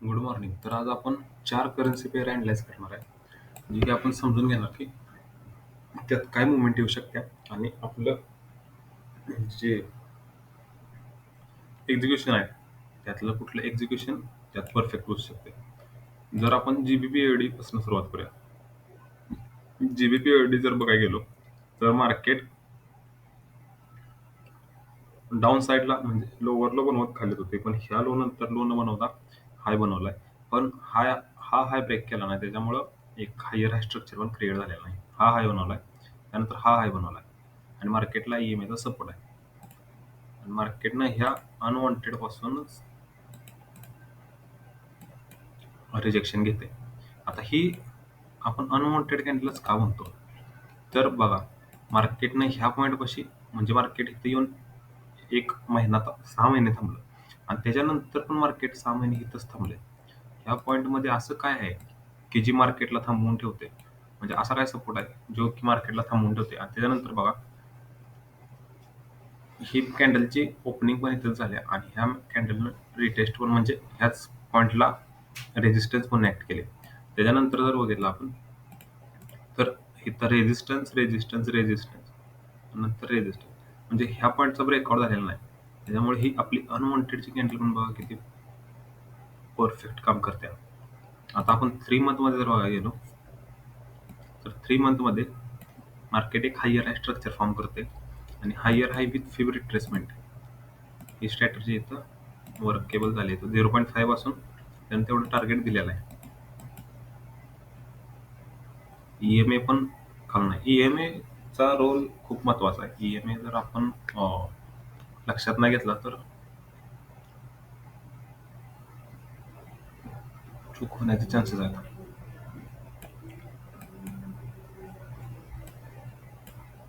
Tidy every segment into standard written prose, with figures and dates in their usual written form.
Good morning. तर आज आपण 4 करन्सी पेअर अॅनलाईज करणार आहे. जे की आपण समजून घेणार की त्यात काय मूव्हमेंट येऊ शकते आणि आपलं जे एक्झिक्युशन आहे, त्यातलं कुठलं एक्झिक्युशन त्यात परफेक्ट होऊ शकते. जर आपण जी-बी-पी-एडी पासून सुरुवात करूया. जी-बी-पी-एडी जर बघायला गेलो, तर मार्केट डाउन साइडला म्हणजे लोवरला बनवत खाली होते. पण ह्या लो नंतर लो न बनवता हाय बनवलाय. पण हा हाय ब्रेक केला नाही. त्याच्यामुळं एक हायर हाय स्ट्रक्चर पण क्रिएट झालेला नाही. हा हाय बनवलाय. त्यानंतर हा हाय बनवलाय आणि मार्केटला ईएमएचा सपोर्ट आहे. आणि मार्केटनं ह्या अनवॉन्टेड पासूनच रिजेक्शन घेते. आता ही आपण अनवॉन्टेड कॅन्डलच का म्हणतो? तर बघा, मार्केटनं ह्या पॉईंटपाशी म्हणजे मार्केट इथे येऊन 1 महिना 6 महिने थांबलं आणि त्याच्यानंतर पण मार्केट 6 महिने इथंच थांबले. ह्या पॉइंटमध्ये असं काय आहे, की जी मार्केटला थांबवून ठेवते? म्हणजे असा काय सपोर्ट आहे, जो की मार्केटला थांबवून ठेवते आणि त्याच्यानंतर बघा, ही कॅन्डलची ओपनिंग पण इथंच झाली आणि ह्या कॅन्डलनं रिटेस्ट पण म्हणजे ह्याच पॉइंटला रेझिस्टन्स पण ॲक्ट केले. त्याच्यानंतर जर बघितलं आपण, तर इथं रेझिस्टन्स, रेझिस्टन्स, रेझिस्टन्स नंतर रेझिस्टन्स म्हणजे ह्या पॉइंटचा ब्रेकआउट झालेला नाही. त्याच्यामुळे ही आपली अनवॉन्टेडची कॅन्डल पण बघा किती परफेक्ट काम करते. आता आपण 3 मंथमध्ये जर बघायला गेलो, तर 3 मंथमध्ये मार्केट एक हायर हाय स्ट्रक्चर फॉर्म करते आणि higher high with fib retracement ही स्ट्रॅटर्जी इथं वर्केबल झाली. इथं 0.5 पासून त्यानं तेवढं टार्गेट दिलेलं आहे. ईएमए पण खालून आहे. ईएमएचा रोल खूप महत्त्वाचा आहे. ईएमए जर आपण लक्षात नाही घेतला तर चूक होण्याचे चान्सेस आहेत.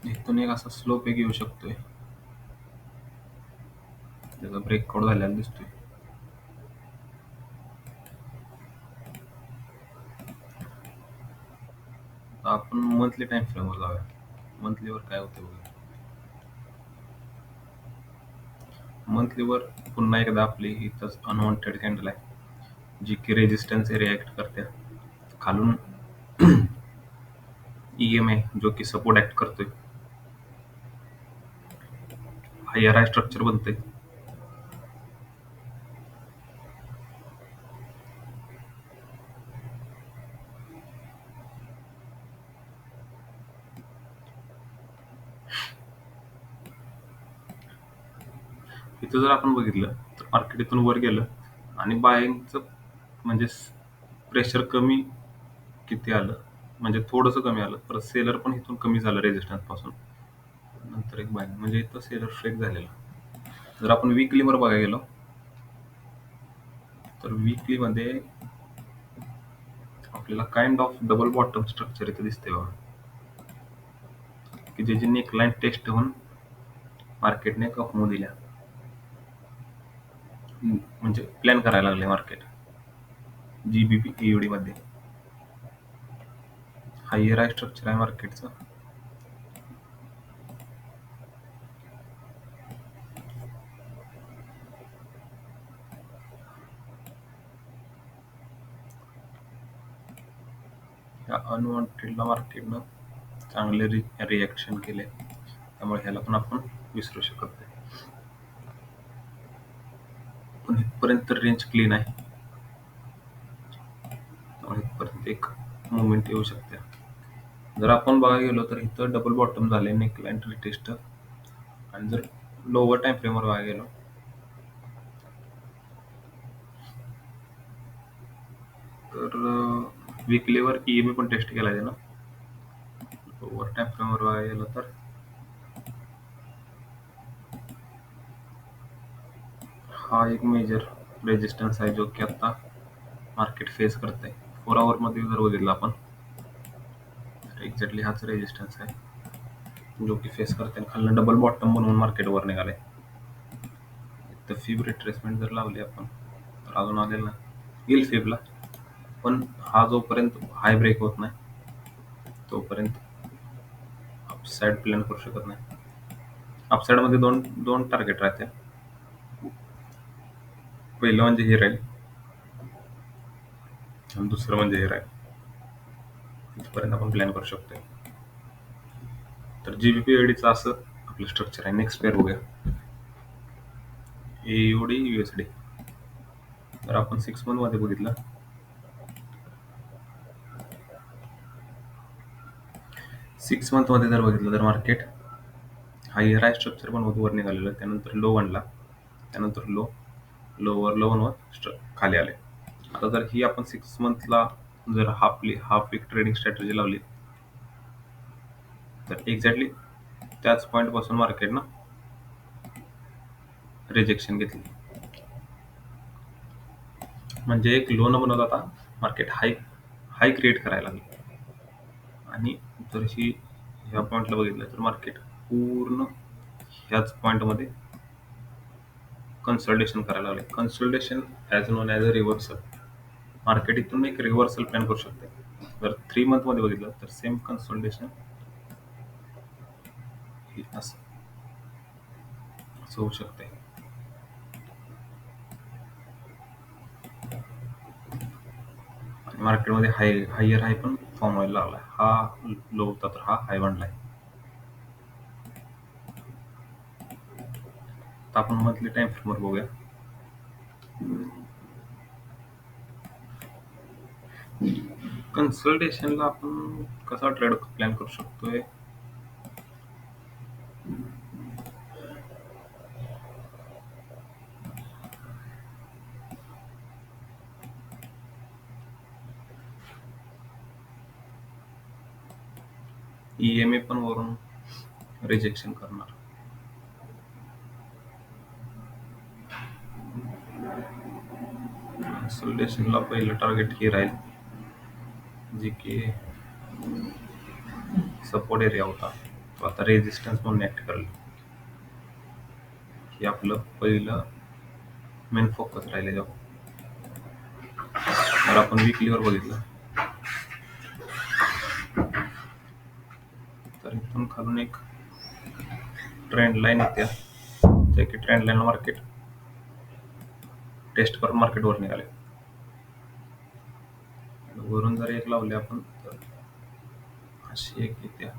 इथून एक असा स्लोप एक येऊ शकतोय. त्याचा ब्रेकआउट झालेला दिसतोय. आता आपण मंथली टाइम फ्रेमवर जाऊया. मंथलीवर काय होतं बघूया. मंथलीवर पुन्हा एकदा आपली इथंच अनवॉन्टेड कॅन्डल आहे, जी की रेझिस्टन्स रिॲक्ट करते. खालून ईएमए जो की सपोर्ट ॲक्ट करतोय. हायर हाय स्ट्रक्चर बनतंय. इथं जर आपण बघितलं, तर मार्केट इथून वर गेलं आणि बायिंगचं म्हणजे प्रेशर कमी किती आलं, म्हणजे थोडंसं कमी आलं. परत सेलर पण इथून कमी झालं रेझिस्टन्सपासून. नंतर एक बायिंग म्हणजे इथं सेलर स्ट्राईक झालेला. जर आपण वीकलीवर बघायला गेलो, तर वीकलीमध्ये आपल्याला kind of double bottom structure इथे दिसते बघा, की ज्याची नेकलाईन टेस्ट होऊन मार्केटने कमवू दिल्या. म्हणजे प्लॅन करायला लागले मार्केट. जीबीपी मध्ये हायर हाय स्ट्रक्चर आहे मार्केटचं. या अनवॉन्टेडला मार्केटनं चांगले रिॲक्शन केले. त्यामुळे ह्याला पण आपण विसरू शकत नाही. पण इथपर्यंत रेंज क्लीन आहे. त्यामुळे इथपर्यंत एक मुवमेंट येऊ शकते. जर आपण बघायला गेलो, तर इथं डबल बॉटम झाले, नेकलाईन रिटेस्ट. आणि जर लोअर टाइम फ्रेमवर बघायला गेलो, तर वीकलीवर ईएमए पण टेस्ट केला आहे ना. लोअर टाइम फ्रेमवर बघायला गेलो तर हा एक मेजर रेजिस्टन्स आहे, जो की आता मार्केट फेस करत आहे. 4 आवरमध्ये जर बघितलं आपण, तर एक्झॅक्टली हाच रेजिस्टन्स आहे, जो की फेस करते. खालनं डबल बॉटम बनवून मार्केट वर निघाले. तर फिब रिट्रेसमेंट जर लावली आपण, तर अजून आलेलं नाही. येईल फिबला, पण हा जोपर्यंत हाय ब्रेक होत नाही तोपर्यंत अपसाईड प्लॅन करू शकत नाही. अपसाईडमध्ये दोन टार्गेट राहते. पहिलं म्हणजे हे राहील आणि दुसरं म्हणजे हे राहील. इथपर्यंत आपण प्लॅन करू शकतोय. तर GBP USDचं असं आपलं स्ट्रक्चर आहे. नेक्स्ट पेअर बघूया. AUD USD. तर आपण 6 मंथमध्ये बघितलं. 6 मंथमध्ये जर बघितलं तर मार्केट हायर हाय स्ट्रक्चर बनवत वर निघालेलं, त्यानंतर लो बनला, त्यानंतर लो, लोवर लो बनवत खाली आले. आता जर ही आपण 6 मंथला जर हाफ वीक ट्रेडिंग स्ट्रॅटेजी लावली, तर एक्झॅक्टली त्याच पॉईंट पासून मार्केटनं रिजेक्शन घेतली. म्हणजे एक लो न बनवता आता मार्केट हाय क्रिएट करायला लागले. आणि जर ह्या पॉईंटला बघितलं तर मार्केट पूर्ण ह्याच पॉईंटमध्ये कन्सल्टेशन करायला लागले. Consultation as non as a reversal. Market इथून एक रिव्हर्सल प्लॅन करू शकते. जर 3 मंथमध्ये बघितलं तर सेम कन्सल्टेशन असं होऊ शकते. आणि मार्केटमध्ये हायर हाय पण फॉर्म व्हायला लागला. हा लो होता तर हा हाय बनलाय. आता आपण मंथली टाइम फ्रेमवर बघूया. कन्सल्टेशनला आपण कसा ट्रेड प्लॅन करू शकतोय. EMA पण वरून रिजेक्शन करणार. कन्सल्टेशनला पहिलं टार्गेट हे राहील, जे की सपोर्ट एरिया होता, तो आता रेजिस्टन्स म्हणून ऍक्ट करेल. हे आपलं पहिलं मेन फोकस राहिले जेव्हा. तर आपण विकलीवर बघितलं तर इथून खालून एक ट्रेंड लाईन येते, जे की ट्रेंड लाईन मार्केट टेस्ट करून मार्केट वर निघाले. वरून जर एक लावले आपण तर अशी एक येते.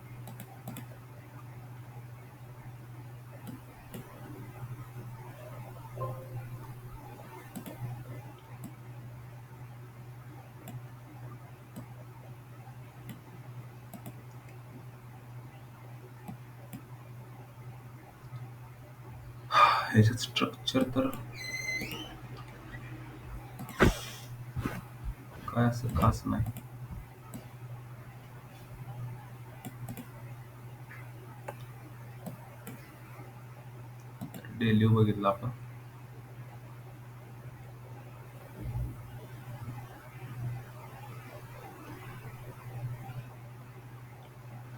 ह्याच्यात स्ट्रक्चर तर काय असं खास नाही. डेली बघितलं आपण,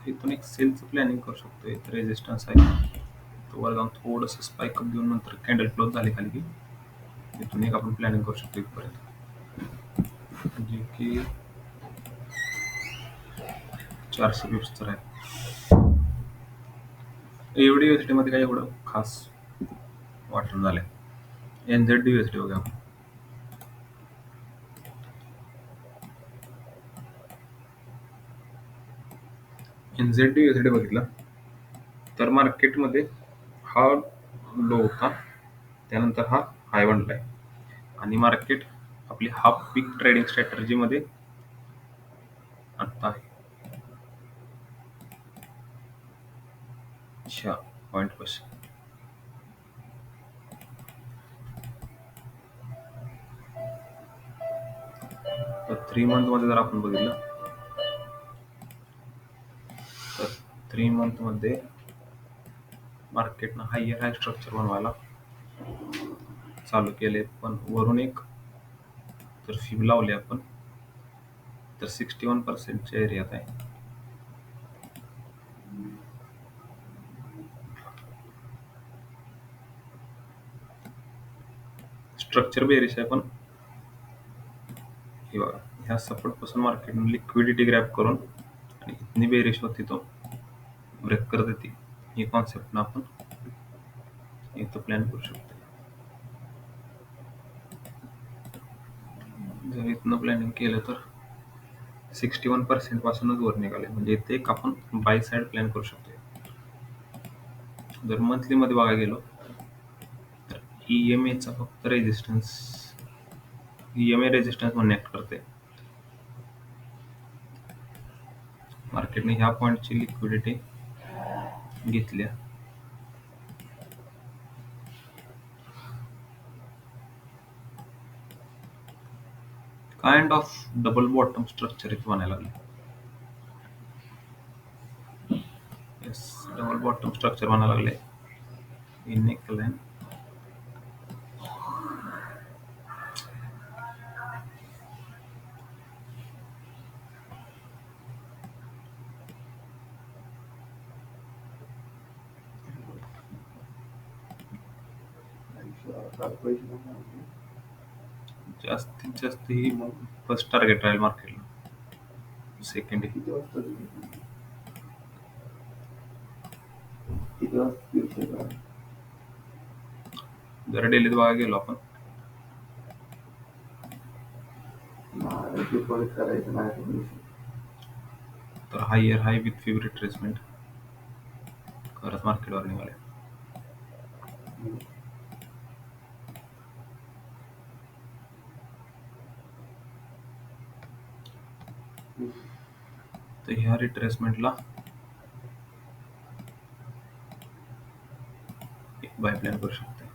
इथून एक सेलचं प्लॅनिंग करू शकतो. इथं रेजिस्टन्स आहे, तो वर जाऊन थोडंसं स्पाइक अप देऊन नंतर कॅन्डल क्लोज झाली खाली की इथून एक आपण प्लॅनिंग करू शकतो इथपर्यंत, जे की 400 पिप्सचं आहे. AUD USD मध्ये काय एवढं खास वाटून झालंय. NZD USD बघा. NZD USD बघितलं तर मार्केटमध्ये हा लो होता, त्यानंतर हा हाय बनलाय. आणि मार्केट आपली हाफ वीक ट्रेडिंग स्ट्रॅटेजीमध्ये आता आहे पॉईंट पासून. तर 3 मंथमध्ये जर आपण बघितलं तर 3 मंथमध्ये मार्केटनं हायर हाय स्ट्रक्चर बनवायला चालू केले, पण वरून एक जर फिब लावले आपण तर 61% एरियात आहे. स्ट्रक्चर बेरिश आहे, पण हे बघा, ह्या सपोर्ट पासून मार्केटने लिक्विडिटी ग्रॅब करून आणि इतनी बेरिश होती तो ब्रेक करत येते. ही कॉन्सेप्ट आपण इथं प्लॅन करू शकतो. जर इथनं प्लॅनिंग केलं तर 61% पासूनच वर निघाले, म्हणजे इथे एक आपण बाय साइड प्लॅन करू शकतो. जर मंथली मध्ये बघायला गेलो तर ईएमएचा फक्त रेजिस्टन्स, ईएमए रेजिस्टन्स म्हणून ऍक्ट करते. मार्केटने ह्या पॉईंटची लिक्विडिटी घेतल्या, kind of double bottom structure इथे बनायला लागले. येस, डबल बॉटम स्ट्रक्चर बनायला लागले इन नेकलाइन. जास्तीत जास्त ही फर्स्ट टार्गेट राहील मार्केटला, सेकंड जर डेलीत बघायला गेलो आपण तर higher high with fib retracement खरंच मार्केटवर निघाले. तर ह्या रिट्रेसमेंटला एक बाय प्लॅन करू शकते.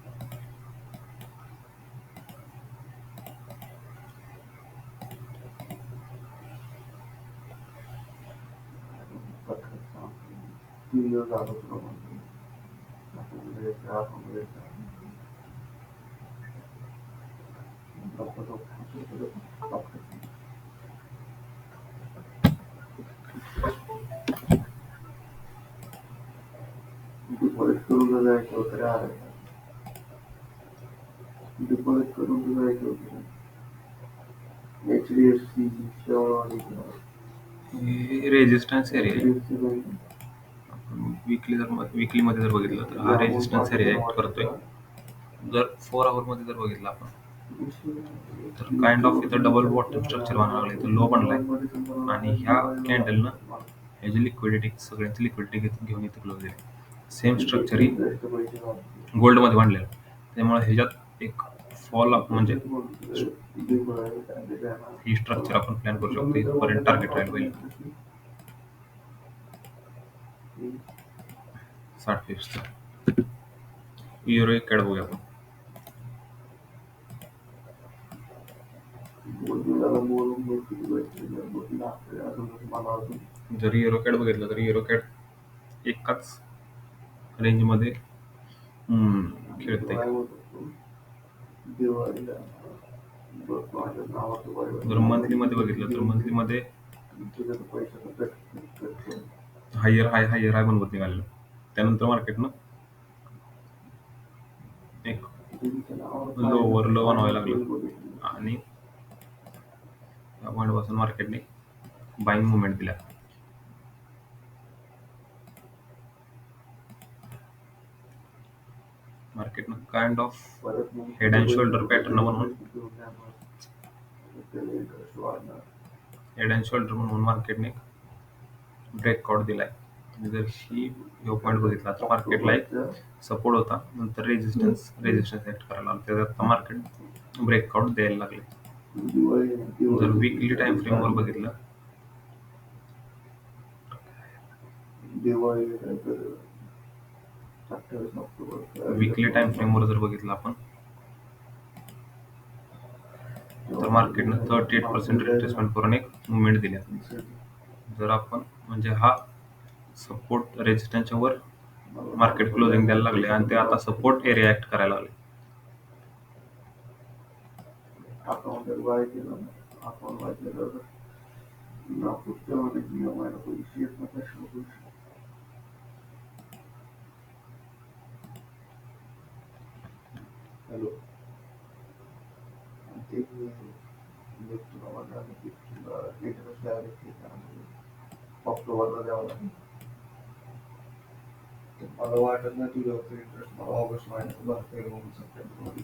रेजिस्टन्स एरिया विकली मध्ये जर बघितलं तर हा रेजिस्टन्स एरिया ऍक्ट करतोय. जर 4 आवर मध्ये जर बघितलं आपण तर काइंड ऑफ इथं डबल बॉटम स्ट्रक्चर बनायला लागले, इथं लो बनलाय आणि ह्या कॅन्डलनं ह्याची लिक्विडिटी, सगळ्यांची लिक्विडिटी घेऊन इथे क्लोज झाली. सेम स्ट्रक्चर ही गोल्ड मध्ये बांधलेलं, त्यामुळे ह्याच्यात एक फॉल अप म्हणजे ही स्ट्रक्चर आपण प्लॅन करू शकतो. इथपर्यंत टार्गेट राहील पहिले 60 पिप्सचं. युरो एक कॅड बघूया आपण. जर युरो कॅड बघितलं तर युरो कॅड एकाच रेंजमध्ये खेळते. जर मंथली मध्ये बघितलं तर मंथली मध्ये हायर हाय बनवत निघालेलं, त्यानंतर मार्केटनं एक लोवर लो बनवायला लागलं आणि या पॉईंटपासून मार्केटने बाईंग मुवमेंट दिल्या. मार्केटनं kind of head and shoulder pattern म्हणून मार्केटने ब्रेकआउट दिलाय. जर ही यो पॉईंट बघितला तर मार्केटला एक सपोर्ट होता, नंतर रेजिस्टन्स ऍक्ट करायला लागला, त्यात आता मार्केट ब्रेकआउट द्यायला लागले. जर वीकली टाइम फ्रेमवर बघितलं जर बघितलं आपण तर मार्केटनं 38% रिट्रेसमेंट करून एक मुवमेंट दिल्या. जर आपण म्हणजे हा सपोर्ट रेजिस्टन्सच्या वर मार्केट क्लोजिंग द्यायला लागले आणि ते आता सपोर्ट एरिया ऍक्ट करायला लागले. मला वाटत नाही तुझ्या इंटरेस्ट मला ऑगस्ट महिन्यात भरता येईल म्हणून सप्टेंबर मध्ये.